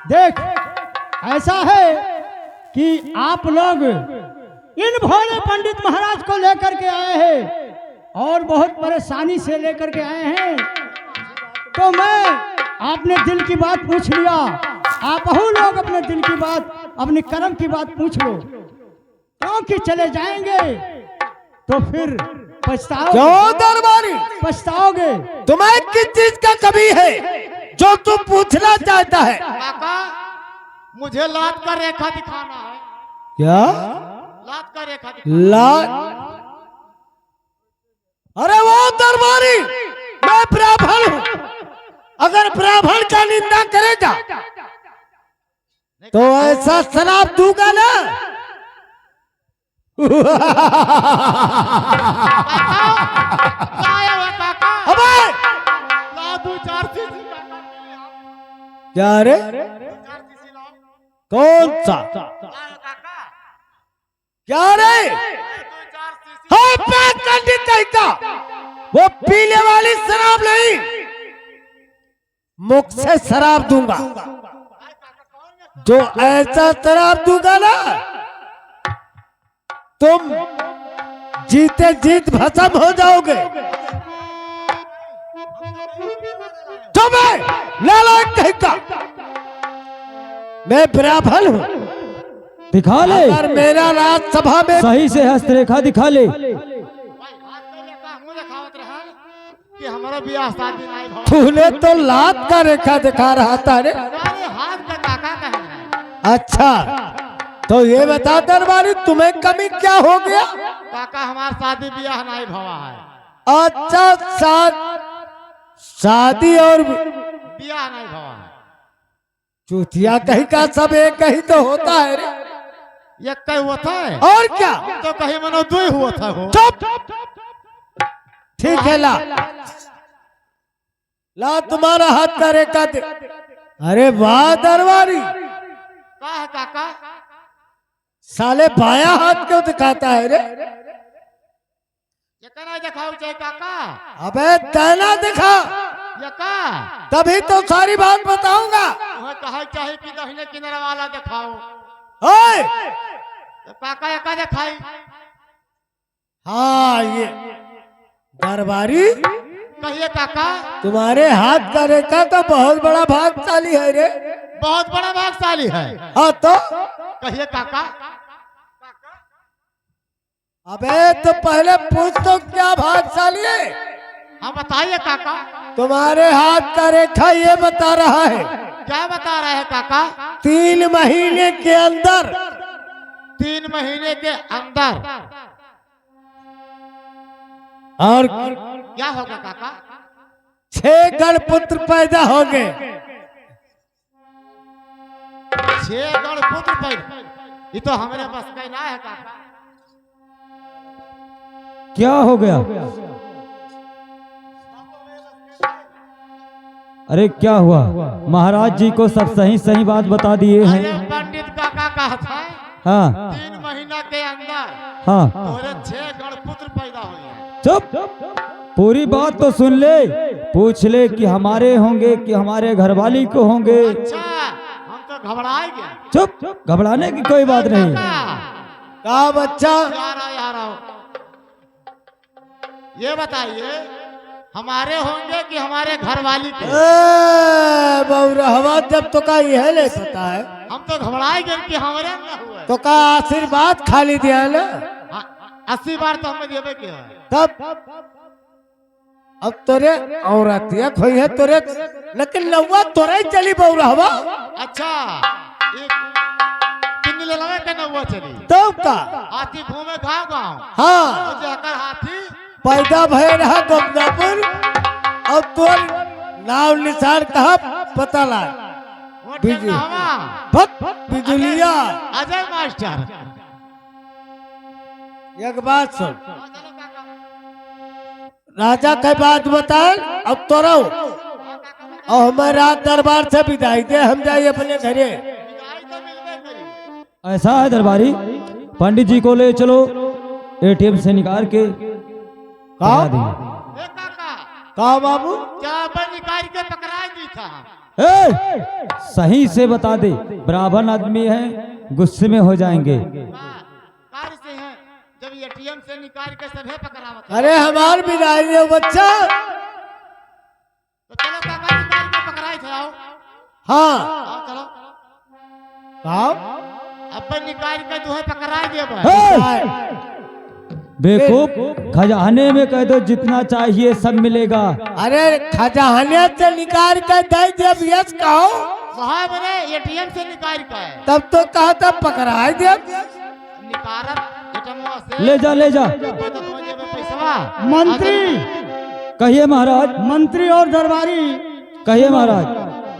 देख, ऐसा है कि आप लोग इन भोले पंडित महाराज को लेकर के आए हैं और बहुत परेशानी से लेकर के आए हैं, तो मैं आपने दिल की बात पूछ लिया। आप लोग अपने दिल की बात, अपनी कर्म की बात पूछ लो, क्योंकि चले जाएंगे तो फिर पछताओगे। क्यों दरबारी, पछताओगे। तुम्हें किस चीज का कमी है जो तू पूछना चाहता है? काका, मुझे लात का रेखा दिखाना है। क्या? लात का रेखा दिखाना। लात? अरे वो दरबारी, मैं ब्राह्मण हूँ। अगर ब्राह्मण का निंदा करेगा तो ऐसा शराब दूंगा ना। काका, अबे ला 2-4 सीसी काका। क्या रे? 2-4 सीसी लाओ। कौन सा? काका, क्या रे? 2-4 सीसी। हाँ, बात करनी चाहिए। वो पीने वाली शराब नहीं, मुख से शराब दूंगा। जो ऐसा शराब दूंगा ना, तुम जीते जीत भस्म हो जाओगे। तुम्हें नालायक कहेगा। मैं ब्राह्मण हूँ। दिखा ले, अगर मेरा राज्यसभा में सही से हस्तरेखा दिखा ले। कि हमारा ब्याह शादी नहीं भवा। तूने तो लात का रेखा दिखा रहा था रे। अरे हाथ का काका कहना है। अच्छा, तो ये बता दरबारी, तुम्हें कमी क्या हो गया? काका, हमारा शादी ब्याह नहीं भवा है। अच्छा, शादी और ब्याह नहीं भवा है। चूतिया कहीं का सब एक कहीं तो होता है रे। ये कहीं हुआ था और क्या? तो कहीं मनो 2 हुआ था हो। चुप। ठीक है, ला ला तुम्हारा हाथ का रेखा दे। अरे वाह दरबारी, का है काका? साले बाया हाथ क्यों दिखाता है रे? ये कहना दिखाओ चाहिए काका। अबे दाना दिखा, ये का तभी तो सारी बात बताऊंगा। वह कहा चाहे कि दहिने किनारे वाला दिखाओ। ओए, तो काका ये का दिखाई? हाँ, ये दरबारी, कहिए काका। तुम्हारे हाथ का रेखा तो बहुत बड़ा भागशाली है रे। बहुत बड़ा भागशाली है। हाँ तो कहिए काका। अबे तो पहले पूछ तो क्या भागशाली है? हाँ बताइए काका। तुम्हारे हाथ का रेखा ये बता रहा है, क्या बता रहे हैं काका? 3 महीने के अंदर 3 महीने के अंदर और क्या होगा काका? 6 गणपुत्र पैदा होंगे। 6 गणपुत्र पैदा। ये तो हमारे बस का ना है काका। क्या हो गया? अरे क्या हुआ? महाराज जी को सब सही सही बात बता दिए अरे हैं। पंडित काका कहा था हाँ 3 महीना के अंदर हाँ, तोरे 6 गणपुत्र पैदा हो गए। चुप, पूरी बात तो सुन ले। पूछ ले कि हमारे होंगे कि हमारे घरवाली को होंगे। अच्छा, हम तो घबराए गए। चुप, घबराने की कोई बात नहीं। कहा बच्चा? यार आओ। ये बताइए, हमारे होंगे कि हमारे घरवाली के? बहुरहवा, जब तो का यह ले पता है, हम तो घबराए गए कि हमारे ना हुए। तो का आशीर्वाद खाली दिया ना। 80 बार तो हमें देवे के है। तब अब तोरे औरत या खोई है तोरे, लेकिन लौवा तोरे चली बहुरहवा। अच्छा, एक किन्नी ले लगे के ना हुआ चली। तो का हाथी घूमे गाँव गाँव। हाँ, और जाकर हाथी पैदा भय रहा गोमदापुर, और तोर नाव निशान कहा पता ला। बिजुलिया। अजय मास्टर, एक बात सुन, राजा के बात बता। अब तो रहो और हमारा दरबार से विदाई दे, हम जाइए अपने घरे। ऐसा है दरबारी, पंडित जी को ले चलो, एटीएम से निकाल के कहा दिए। कहा बाबू? क्या पर निकाल के पकड़ा दी था। सही से बता दे, ब्राह्मण आदमी है, गुस्से में हो जाएंगे। कार्य से हैं जब एटीएम से निकाल के सभे पकड़ावत है। अरे हमार भी नहीं है बच्चा। तो चलो काका निकाल के पकड़ाई थे आओ। हाँ आओ चलो कहा अब निकाल के जो है पकड़ाई दे भाई। बेवकूफ, खजाने में कह दो जितना चाहिए सब मिलेगा। अरे खजाने से निकाल कर दे जब यस कहो वहाँ मैंने एटीएम से निकाल के तब तो कहा था पकड़ा दे। निकारब एटीएम से ले जा ले जा। तो तुम्हारे जेब में पैसा मंत्री, कहिए महाराज, मंत्री और दरबारी, कहिए महाराज।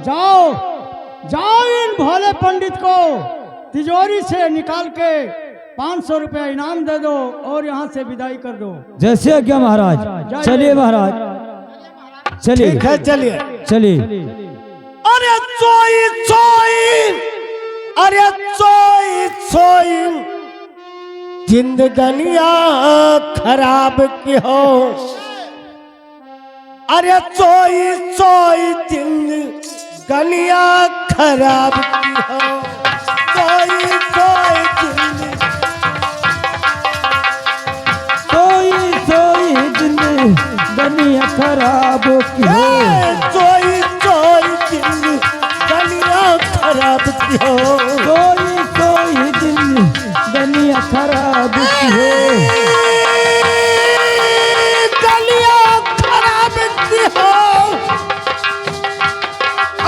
जाओ जाओ इन भोले पंडित को तिजोरी से निकाल के 500 रुपया इनाम दे दो और यहाँ से विदाई कर दो। जैसे आज्ञा महाराज। चलिए महाराज, चलिए ठीक है चलिए। चलिए। अरे सोई सोई, अरे सोई सोई, जिंदगानिया खराब की हो। अरे सोई सोई, जिंदगानिया खराब की हो। सोई सोई, सोई दुनिया खराब की हो। सोई सोई, जिंदगानिया खराब की हो। सोई दुनिया खराब की हो। गलिया खराब की हो।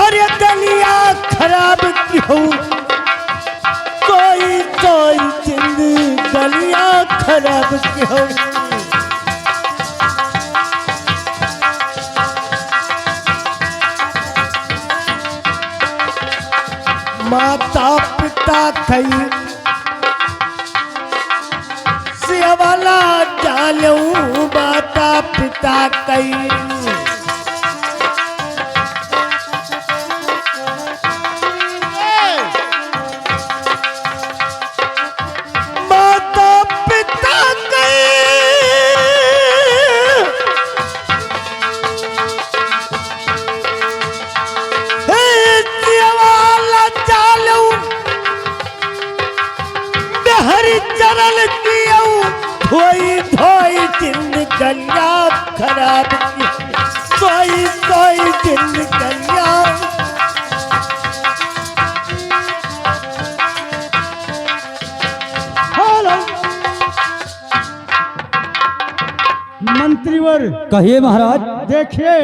अरे गलिया खराब की हो। सोई सोई, जिंदगानिया खराब की हो। माता पिता खई सेवाला जालू, माता पिता कई माता पिता कई सेवाला जालू, हरि चरण कियो धोई धोई, जिंदगानिया खराब की। सोई सोई, जिंदगानिया हेलो मंत्रीवर, कहिए महाराज। देखिए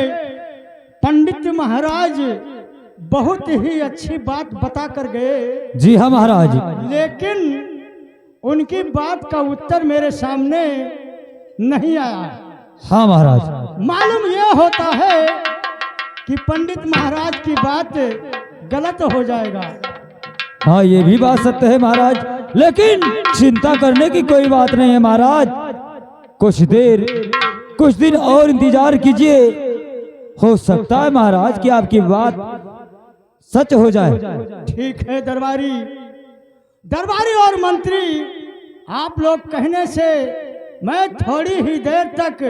पंडित महाराज बहुत ही अच्छी बात बता कर गए, जी हाँ महाराज। लेकिन उनकी बात का उत्तर मेरे सामने नहीं आया। हाँ महाराज। मालूम यह होता है कि पंडित महाराज की बात गलत हो जाएगा। हाँ ये भी बात सत्य है महाराज, लेकिन चिंता करने की कोई बात नहीं है महाराज। कुछ दिन और इंतजार कीजिए, हो सकता है महाराज कि आपकी बात सच हो जाए। ठीक है दरबारी, दरबारी और मंत्री, आप लोग कहने से मैं थोड़ी ही देर तक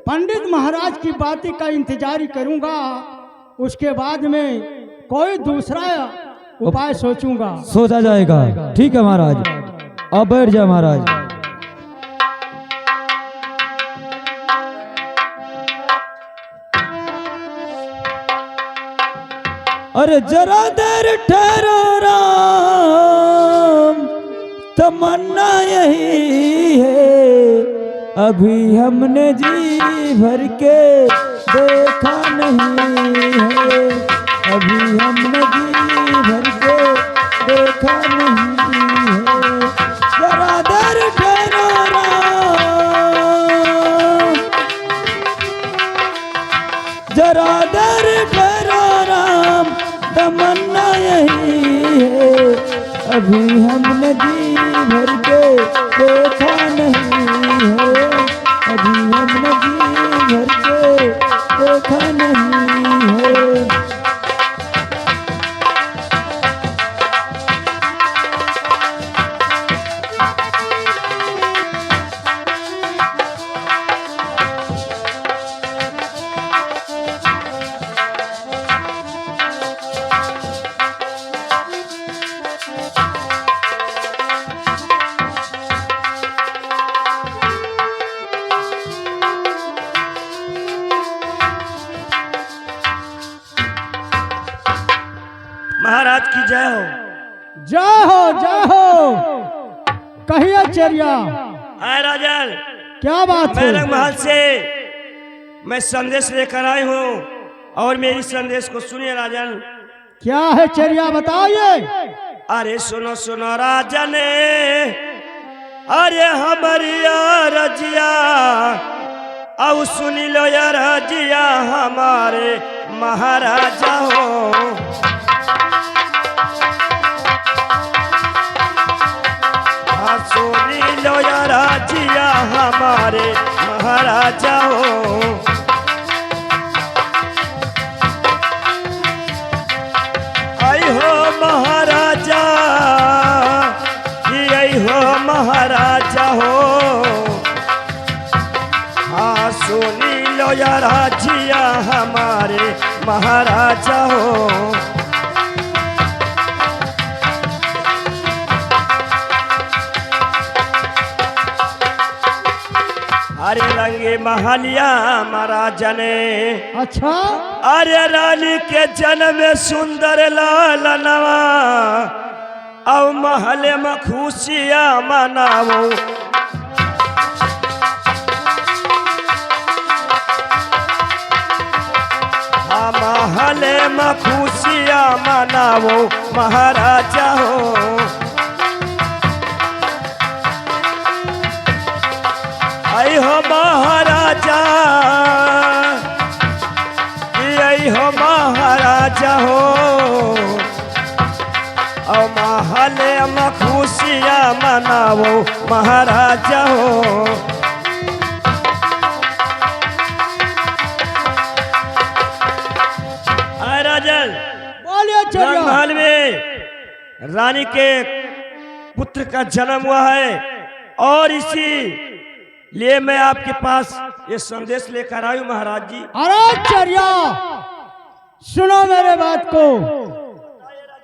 पंडित महाराज की बात का इंतजार ही करूंगा। उसके बाद में कोई दूसरा उपाय सोचूंगा। सोचा जाएगा। ठीक है महाराज, अब बैठ जाए महाराज। अरे जरा देर ठहरो राम, तमन्ना यही है, अभी हमने जी भर के देखा नहीं है। अभी हमने जी भर के देखा नहीं है। जरा देर ठहरो राम, जरा देर ठहरो राम, तमन्ना यही है, अभी हमने जी भर के देखा नहीं है। अभी हमने जी भर के देखा नहीं है। महाराज की जय हो। जय हो जय हो। कहिए चेरिया, आए राजन, क्या बात है? मैं महल से मैं संदेश लेकर आई हूँ और मेरी संदेश को सुनिए राजन। क्या है चेरिया, बताइए। अरे सुनो सुनो राजन, अरे हमारी रजिया अब सुनी लो या रजिया हमारे महाराजा हो। सुनी लो या रजिया हमारे महाराजा हो। आई हो महाराजा, आई हो महाराजा हो। हाँ सुनी लो या राजिया हमारे महाराजा हो। अरे रंगे महलिया महाराजा ने, अच्छा, अरे रानी के जन्म में सुंदर लाल नवा और महल में खुशियाँ मनाओ। हाँ महल में खुशियाँ मनाओ महाराजा हो। आई हो महाराजा, आई हो महाराजा हो। और महल में खुशियाँ मनाओ महाराजा हो। आए राजन, बोलिए चेरिया। महल में रानी के पुत्र का जन्म हुआ है और इसी लिए मैं आपके पास ये संदेश लेकर आई हूं महाराज जी। अरे चेरिया, सुनो मेरे बात को।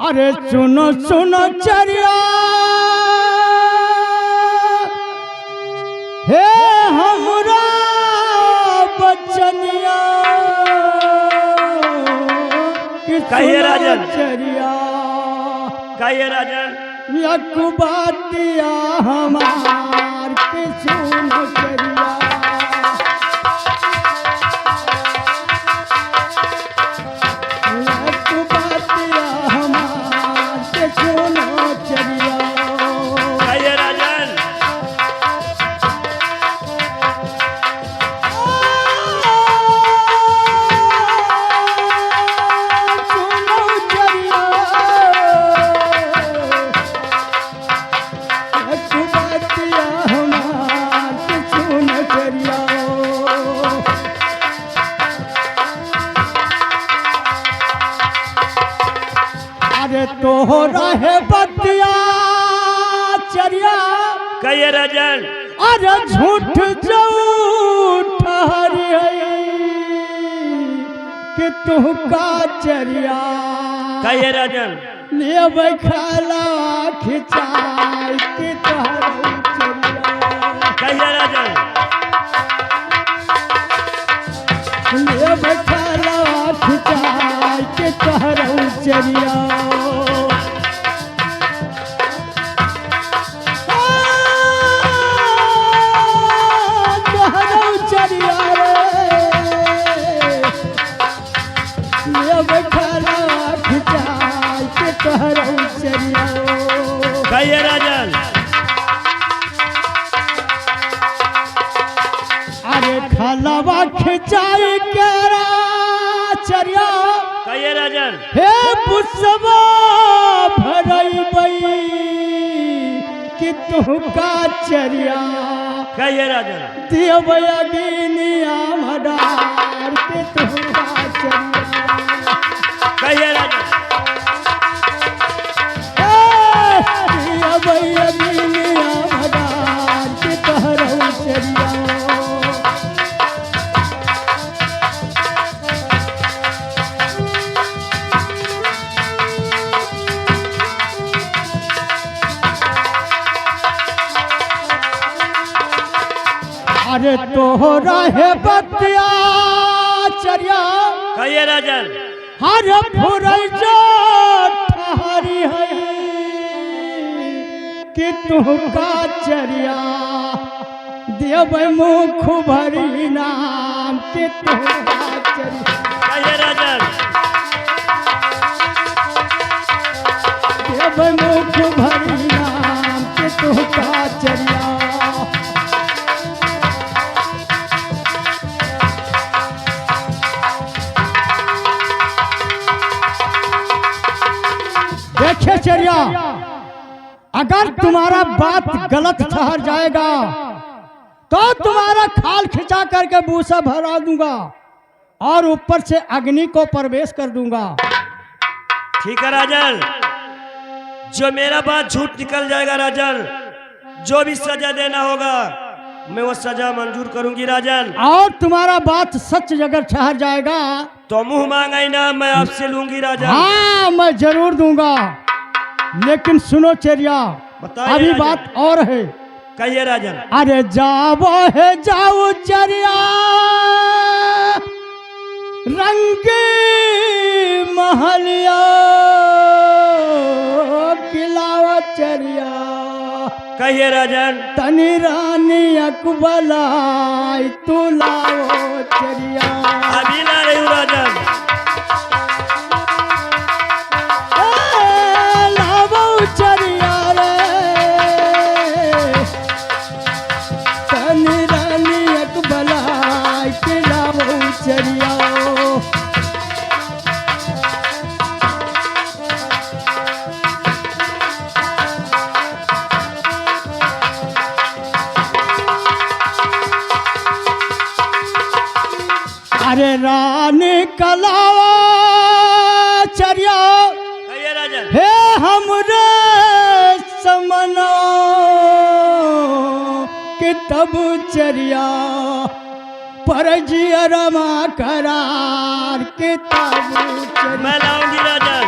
अरे सुनो सुनो चेरिया, हे हमरा बचनिया। कहिए राजन। चेरिया, कहिए राजन। यकुबातिया हमार के सुनो चेरिया। यकुबातिया हमार के सुनो चेरिया। कहिए राजन। सुनो चेरिया, यकुबातिया हमार के सुनो चेरिया। अरे तोहरा है बतिया चरिया, कहिए राजन। अरे झूठ झूठ हरी है कि तू का चरिया। कहिए राजन। ले बैखाला खिंचाई कि तोहरा चरिया। कहिए राजन। ले बैखाला खिंचाई कि तोहरा चरिया। कहिए राजन। अरे खलवा खिंचाई केरा चरिया। कहिए राजन। हे पुष्पा भरई बई कि तू का चरिया। कहिए राजन। देवया गिनिया मडार कि तू का चरिया। कहिए राजन। देवया गिनिया मडार कि तोहरा चरिया। अरे तोहरा है बतिया चरिया। कहिए राजन। हर फुरई जो तुहका चरिया देव मुख भरी नाम के तुहका चरिया कहिए राजन। देव मुख भरी नाम के तुहका चरिया। देखिए चरिया, अगर तुम्हारा बात गलत ठहर जाएगा तो तुम्हारा खाल खिंचा करके भूसा भरा दूंगा और ऊपर से अग्नि को प्रवेश कर दूंगा। ठीक है राजन, जो मेरा बात झूठ निकल जाएगा राजन, जो भी सजा देना होगा मैं वो सजा मंजूर करूंगी राजन। और तुम्हारा बात सच अगर ठहर जाएगा तो मुंह मांगा इनाम मैं आपसे लूंगी राजन। हाँ मैं जरूर दूंगा, लेकिन सुनो चरिया, बताइए अभी राजन। बात और है। कहिए राजन। अरे जाओ है जाओ चरिया रंग महलिया किलावा चरिया कहिए राजन। तनी रानी अकबलाई तू लाओ चरिया। अभी ला रही हूँ राजन। लाओ चरिया रे तनी रानी अकबलाई के लाओ चरिया। अरे रानी कलावा चरिया कहिए राजन। हे हमरे समनो कि तब चरिया पर जिया रमा करार के तब चरिया। मैं लाऊंगी राजन।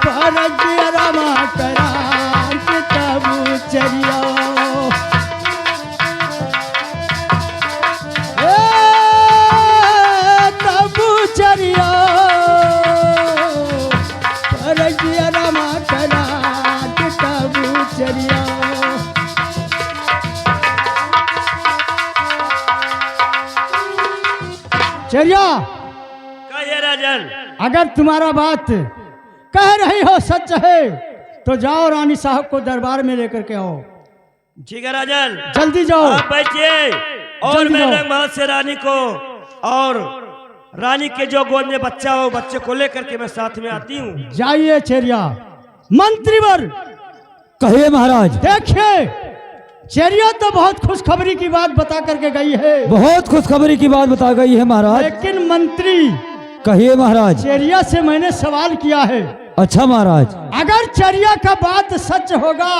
पर जिया रमा करार के तब चरिया। चरिया पर जिया रमा करार के तब चरिया। चरिया कहिए राजन। अगर तुम्हारा बात कह रही हो सच है तो जाओ रानी साहब को दरबार में लेकर के आओ। ठीक है राजन, जल्दी जाओ। आप बैठिए और जल्दी मैं जाओ। रंगमहल से रानी को और रानी के जो गोद में बच्चा हो बच्चे को लेकर के मैं साथ में आती हूँ। जाइए चरिया। मंत्रीवर कहिए महाराज। देखिए चरिया तो बहुत खुशखबरी की बात बता करके गई है, बहुत खुशखबरी की बात बता गई है महाराज। लेकिन मंत्री कहिए महाराज। चरिया से मैंने सवाल किया है, अच्छा महाराज। अगर चरिया का बात सच होगा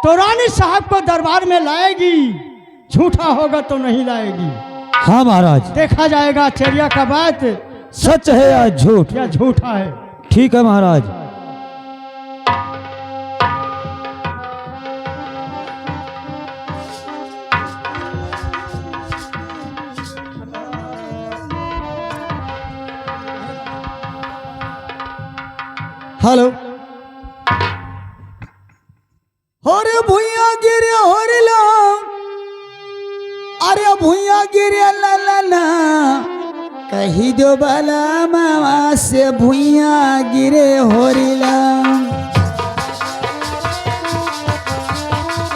तो रानी साहब को दरबार में लाएगी, झूठा होगा तो नहीं लाएगी। हाँ महाराज। देखा जाएगा चरिया का बात सच है या झूठ। या झूठा है। ठीक है महाराज। हेलो। अरे भुइया गिरे होरिला, अरे भुइया गिरे ला ला ला, कही दो बाला मामा से भुइया गिरे होरिला।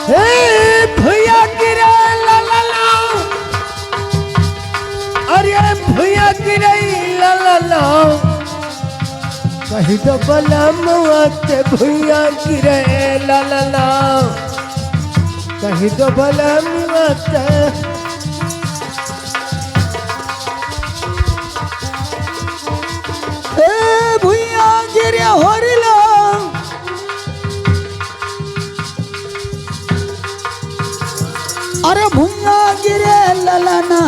हे भुइया गिरे ला ला ला, अरे भुइया गिरे ला ला ला, कही दो बलमुआ के भुइया गिरे ला ला ला, कही दो बलमुआ के। ए भुइया गिरे होरिला, अरे भुइया गिरे ला ला ना,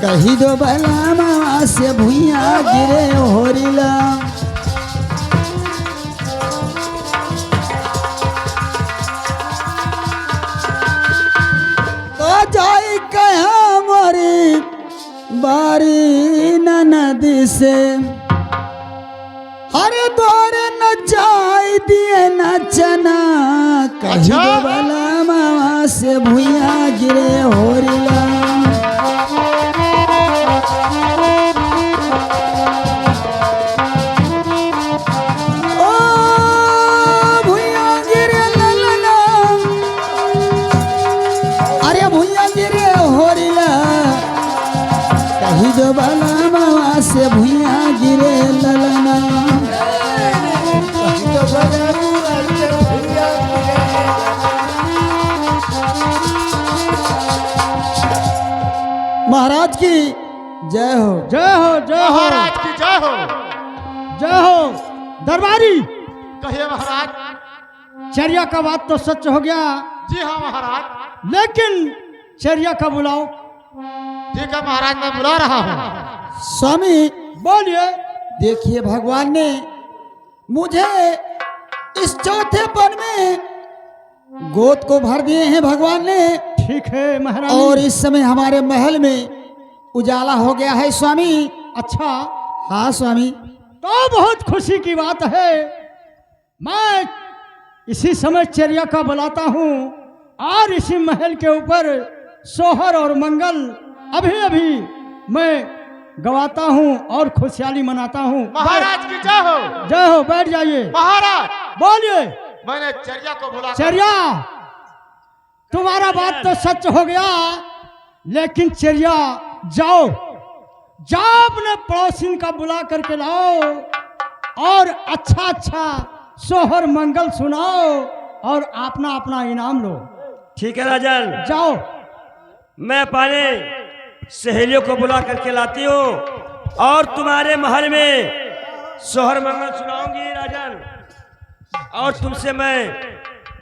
कही दो बलमुआ से भुइया गिरे होरिला। तो जाई कहा मोरी बारी ननद से, अरे द्वारे नचाई दिए नचना कहीं अच्छा। वाला मामा से भुइया गिरे होरिला ओ भुइया गिरे ललना अरे भुइया गिरे होरिला कहीं जो वाला मामा से भुइया गिरे ललना महाराज की जय हो। जय हो जय हो महाराज की जय हो। जय हो दरबारी। कहिए महाराज। चर्या का बात तो सच हो गया, जी हाँ महाराज। लेकिन चर्या का बुलाओ। ठीक है महाराज, मैं बुला रहा हूँ। स्वामी बोलिए। देखिए भगवान ने मुझे इस चौथे पन में गोद को भर दिए हैं भगवान ने। ठीक है महाराज। और इस समय हमारे महल में उजाला हो गया है स्वामी। अच्छा, हाँ स्वामी। तो बहुत खुशी की बात है। मैं इसी समय चर्या का बुलाता हूँ और इसी महल के ऊपर सोहर और मंगल अभी अभी मैं गवाता हूँ और खुशहाली मनाता हूँ। महाराज की जय हो। जय हो, बैठ जाइए। महाराज बोलिए। मैंने चर्या को बुला चर्या, तुम्हारा बात तो सच हो गया, लेकिन चर्या जाओ जाओ अपने पड़ोसिन का बुला करके लाओ और अच्छा अच्छा सोहर मंगल सुनाओ और अपना अपना इनाम लो। ठीक है राजन, जाओ। मैं अपने सहेलियों को बुला करके लाती हूँ और तुम्हारे महल में सोहर मंगल सुनाऊंगी राजन, और तुमसे मैं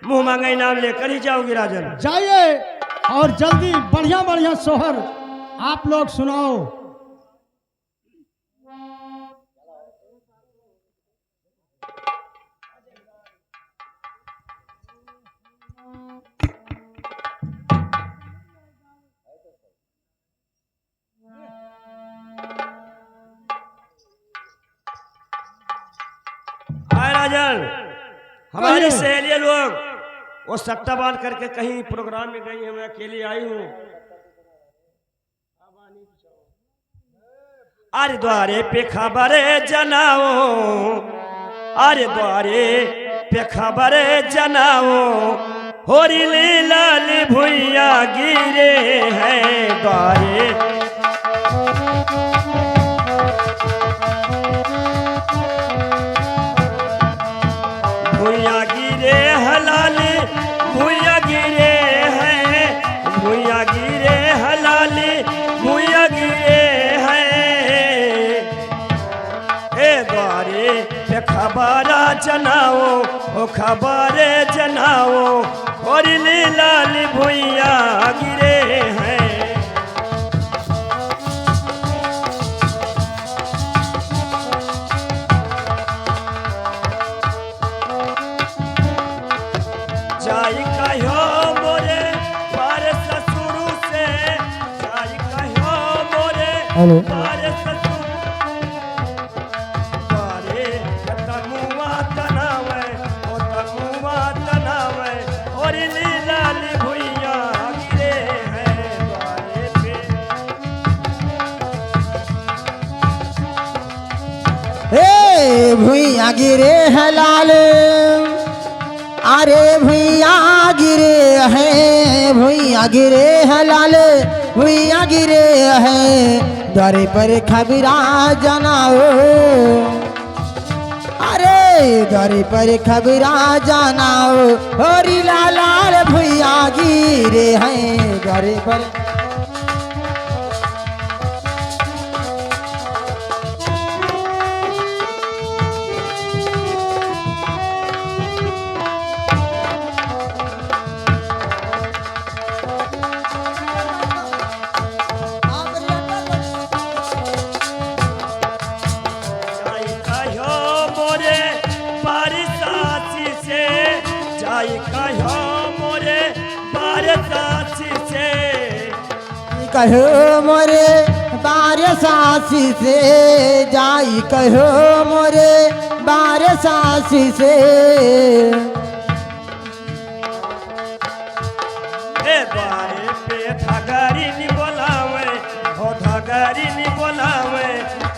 मुंह मांगा इनाम लेकर ही जाऊंगी राजन। जाइए और जल्दी बढ़िया बढ़िया सोहर आप लोग सुनाओ। हाय राजन, हमारी सहेलियां लोग वो सट्टा बांध करके कहीं प्रोग्राम में गई है, मैं अकेली आई हूँ। अरे द्वारे पे खबर जनाओ, अरे द्वारे पे खबर जनाओ, होरी लाल भुइया गिरे हैं द्वारे। भुइया गिरे हलाल, भुइया गिरे हैं, भुइया गिरे हलाल, भुइया गिरे हैं। ए द्वारे पे खबरा जनाओ, ओ खबरे जनाओ, और लाल भुइया गिरे हैं। जाई कहो मोरे पार ससुर से, जाई कहो मोरे हेलो। पार ससुर द्वारे तमुआ तनावे, ओ तमुआ तनावे, और लाल भुइया गिरे हैं द्वारे पे। हे भुइया गिरे है लाल, अरे भुइया गिरे हैं, भुइया गिरे है लाल, भुइया गिरे हैं। द्वारे पर खबरा जनाओ, अरे द्वारे पर खबरा जनाओ, होरी लाल भुइया गिरे हैं द्वारे पर। जाई कहो मोरे बारिशाची से, जाई कहो मोरे बारिशाची से। कहो मोरे बार सासी से जाई कहो मोरे बार सासी से ए द्वारे पे धगारी नी बोलावे हो धगारी नी बोलावे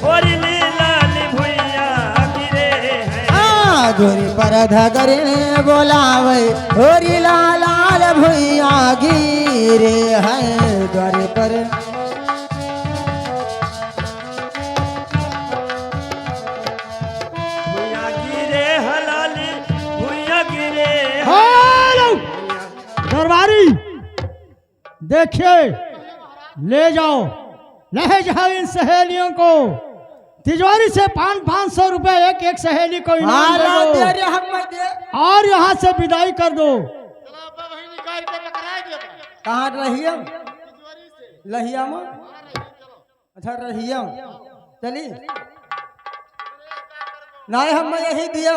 होरी लाल भुइया गिरे हैं गोरी पर धगरे बोलावे होरी लाल भुइया गिरे हैं द्वारे पर भुइया गिरे हलाली भुइया गिरे हेलो दरबारी, देखिए ले जाओ ले जाओ इन सहेलियों को तिजोरी से 500 रुपए एक सहेली को इनाम दे दो और यहाँ से विदाई कर दो। चला अब वही निकाल के पकड़ा दिया कहाँ रहिया तिजोरी से लहिया में चलो अच्छा रहिया चली नहीं हम यही दियो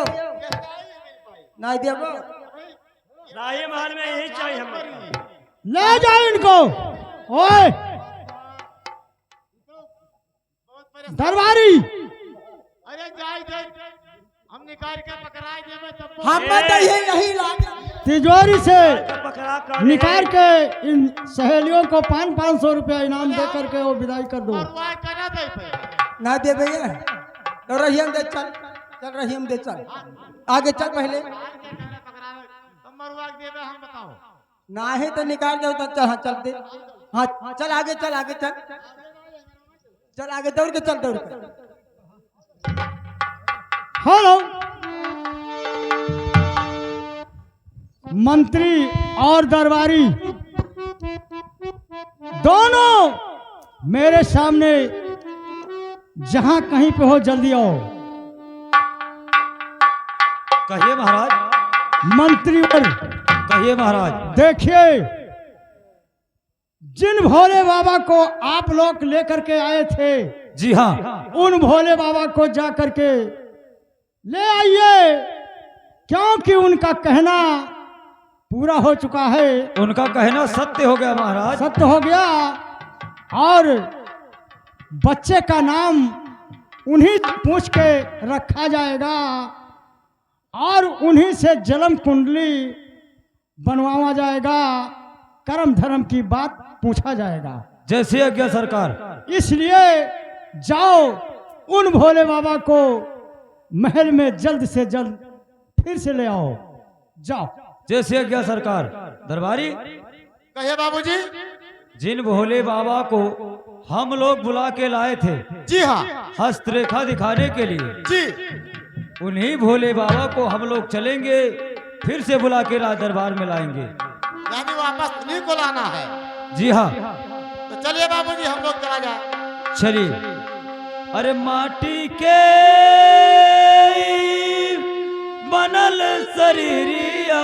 नहीं दियो राही महल में यही चाहिए हमें। ले जाओ इनको। ओए दरबारी, अरे जाई दे हम निकाल के पकड़ा दिए मैं तब हम यही लागे तिजोरी से पकड़ा कर निकाल के इन सहेलियों को 500 रुपया इनाम दे करके वो विदाई कर दो। मरवाए कना दे पे ना दे भैया तो रहियम दे चल चल रहियम दे चल आगे चल पहले पकड़ा तुम मरवाए देवे हम बताओ ना है तो निकाल दो तो चल हाँ चल दे हाँ चल आगे चल चल आगे दौड़ के चल दौड़ के हेलो मंत्री और दरबारी दोनों मेरे सामने जहां कहीं पे हो जल्दी आओ। कहिए महाराज। मंत्री और कहिए महाराज। देखिए जिन भोले बाबा को आप लोग लेकर के आए थे, जी हाँ। उन भोले बाबा को जा करके ले आइए, क्योंकि उनका कहना पूरा हो चुका है। उनका कहना सत्य हो गया महाराज। सत्य हो गया और बच्चे का नाम उन्हीं पूछ के रखा जाएगा और उन्हीं से जन्म कुंडली बनवाया जाएगा, कर्म धर्म की बात पूछा जाएगा। जैसे आज्ञा सरकार। इसलिए जाओ उन भोले बाबा को महल में जल्द से जल्द फिर से ले आओ, जाओ। जैसे आज्ञा सरकार। दरबारी, कहिए बाबूजी। जिन भोले बाबा को हम लोग बुला के लाए थे, जी हाँ हस्तरेखा दिखाने के लिए, जी उन्हीं भोले बाबा को हम लोग चलेंगे, फिर से बुला के राज दरबार में लाएंगे। यानी वापस उन्हीं को लाना है। जी हाँ। तो चलिए बाबूजी हम लोग चला जाए। चलिए। अरे माटी के बनल शरीरिया